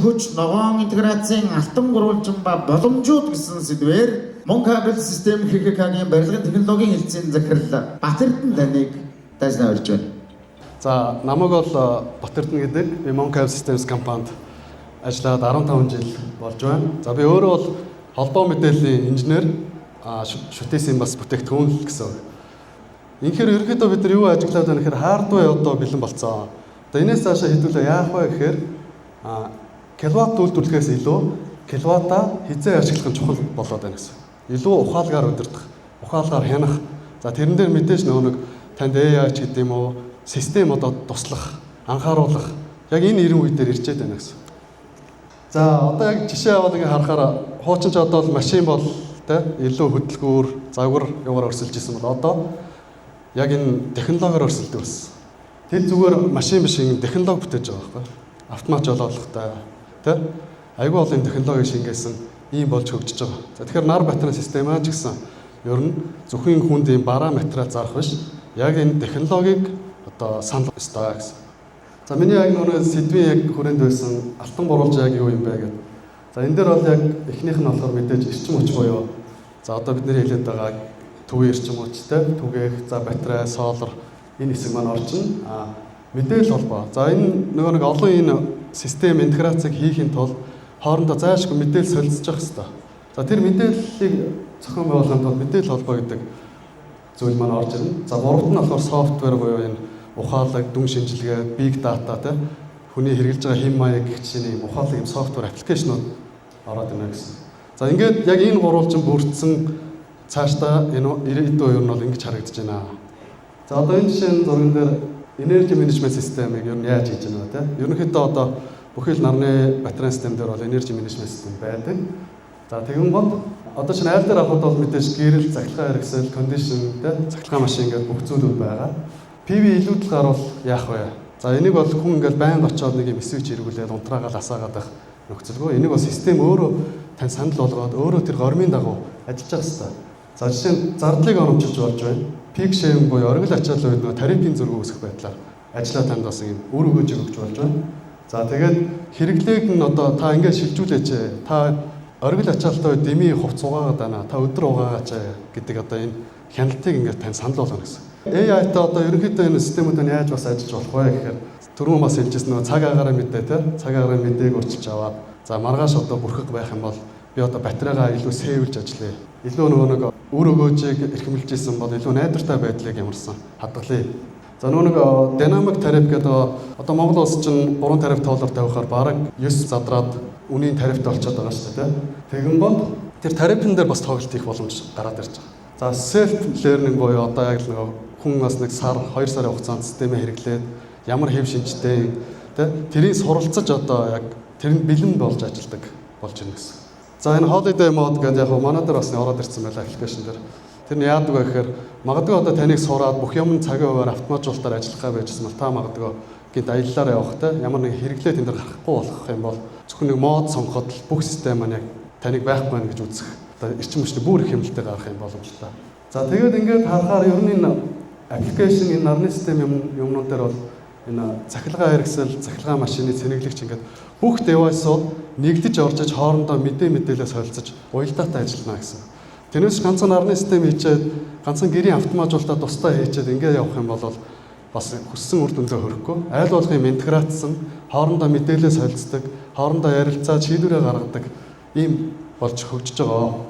хүч, ногоон интеграцийн алтан гурвалжин ба боломжууд гэсэн сэдвээр мөн кабель систем ХКК-гийн барилгын технологийн хэлтсийн захирал Батэрдэн таныг тайлбарлаж орж байна. За намайг бол Батэрдэн гэдэг би Mon Cable Systems компанид ажиллаад 15 жил болж байна. За би өөрөө бол холбоо мэдээллийн инженер, шүтээсийн бас бүтээгдэхүүн гэсэн. Инхээр ерөнхийдөө бид нар юу ажиглаад байна гэхээр хардвер одоо бэлэн болцсон. Одоо энэс цаашаа хэдүүлээ яах вэ гэхээр киловатт үйлдвэрлэхээс илүү киловаттаа хизээ ашиглах нь чухал болоод байна гэсэн. Илүү ухаалгаар удирдах, ухаалгаар хянах. За тэрэн дээр мэдээж нэг танд AI ч гэдэг юм уу, систем одоо туслах, анхааруулах яг энэ 90 үе дээр ирчээд байна гэсэн. За одоо яг жишээ аваад ингээ харахаар хуучин ч одоо машин бол илүү хөдөлгүүр, загвар югаар өрсөлж исэн бол одоо яг энэ технологиор өрсөлдөг болсон. Тэд зүгээр машин биш ингэ технологи бүтээж байгаа байхгүй. Автомат жолоолохтой айгүй бол энэ технологи шингээсэн ийм болж хөгжиж байгаа. За тэгэхээр нар батарей системаа ч гэсэн ер нь зөвхөн хүнд ийм бараа материал зарах биш. Яг энэ технологиг одоо санал өстой гэсэн. За миний яг нөгөө сэдвийн яг хүрээнд байсан алтан гурвалж яг юу юм бэ гэдэг. За энэ дээр бол яг эхнийх нь болохоор мэдээж эрчим хүч буюу за одоо бидний хэлээд байгаа төвийн эрчим хүчтэй түгээх, за батарей, солар энэ хэсэг маань орчин. Мэдээлэл холбоо. За энэ нөгөө нэг олон энэ систем интеграцийг хийхин тулд хоорондоо зайлшгүй мэдээлэл солилцож явах хэрэгтэй. За тэр мэдээллийг зохион байгуулахын тулд мэдээлэл холбоо гэдэг зүйл маань орж ирнэ. За гуравт нь болохоор софтвер буюу энэ ухаалаг, дүн шинжилгээ, big data хүний хэрэгжилж байгаа хэм маяг гэх чинь ийм ухаалаг юм софтвер аппликейшнууд ороод ирнэ гэсэн. За ингээд яг энэ гурвалжин бүрдсэн цаашдаа энэ ирээдүйн үеэр нь бол ингэж харагдаж байна. За одоо энэ жишээ зурган дээр энерги менежмент системийг ер нь яаж хийж байна вэ? Ерөнхийдөө одоо бүхэл нарны батарей систем дээр бол энерги менежмент систем байдаг. За тэгвэл бол одоо чинь айл дээр авахд бол мэдээж гэрэл, цахилгаан хэрэгсэл, кондишн, цахилгаан машин гэдэг бүх зүйлүүд байгаа. PV илүүдэл гарвал яах вэ? За энийг бол хүн ингээл байнга очиод нэг юм свич эргүүлээд унтраагаал асаагаад байх нөхцөлгүй. Энийг бол систем өөрөө тань санал болгоод өөрөө тэр гормын дагуу ажиллаж байгаа хэрэгтэй. За жишээ нь зардлыг оромжилж болж байна. Peak shaving буюу оргил ачаалал үед нөө тарифын зөрүү үүсэх байдлаар ажиллаа танд бас юм үр өгөөж өгч болж байна. За тэгээд хэрэглээг нь одоо та ингээд шилжүүлээч. Та оргил ачаалттай үед дэмий хувц угаагаад байна. Та өдөр угаагаач гэдэг одоо энэ хяналтыг ингээд тань санал болгоно гэсэн. AI-тай одоо ерөнхийдөө энэ системүүд нь яаж бас ажиллаж болох вэ гэхээр түрүүн бас хэлжсэн нөгөө цаг агаараа мэдээ цаг агаараа мэдээг урчилж аваад за маргааш одоо бүрхэг байх юм бол би одоо батарейгаа илүү сэвэлж ажиллая. Илүү нөгөө нэг үр өгөөжийг эрхэмлэж исэн бол илүү найдвартай байдлыг ямарсан хадгалъя. За нөгөө динамик тариф гэдэг одоо Монгол улс чинь 3 тариф тоолоор тавихаар бараг 9 задраад үнийн тарифт болчиход байгаа шүү дээ. Тэгэн бол тэр тарифын дээр бас тоглолт хийх боломж гараад ирж байгаа. За self learning буюу одоо яг нөгөө хүн бас нэг сар 2 сарын хугацаанд системээ хэрэглээд ямар хэв шинжтэй тэрийг суралцаж одоо яг тэрэнд бэлэн болж ажилладаг болж байна гэсэн. За энэ holiday mode гэдэг яг манай дээр бас ороод ирсэн байла аппликейшн дээр. Тэр нь яадаг вэ гэхээр магадгүй одоо таныг сураад бүх юм цагийн хуваар автоматжуулалтаар ажиллахаа байжсэн бол та магадгүй гинт аяллаар явах ямар нэг хэрэглээ тэн дээр гарахгүй болох юм бол зөвхөн нэг мод сонгоход бүх систем маань яг таныг байхгүй байна гэж үзэх. Одоо эрчим хүчний бүр их хэмнэлтэд гарах юм боломжтой. За тэгээд ингээд харахаар ер нь энэ аппликейшн энэ нарны систем юмнууд дээр бол энэ цахилгаан хэрэгсэл, цахилгаан машины цэнэглэгч ингээд бүх девайсууд нэгдэж орж иж хоорондоо мэдээлэлээ солилцож уялдаатай ажиллана гэсэн. Тэрнээс ганцхан нарны систем хийчээд ганцхан гэрийн автоматжуулалтаа тусдаа хийчээд ингээд явах юм бол бас хүссэн үр дүндээ хүрэхгүй. Айл болох юм интеграцсан, хоорондоо мэдээлэлээ солилцдог, хоорондоо ярилцаад шийдвэрээ гаргадаг ийм болж хөгжиж байгаа.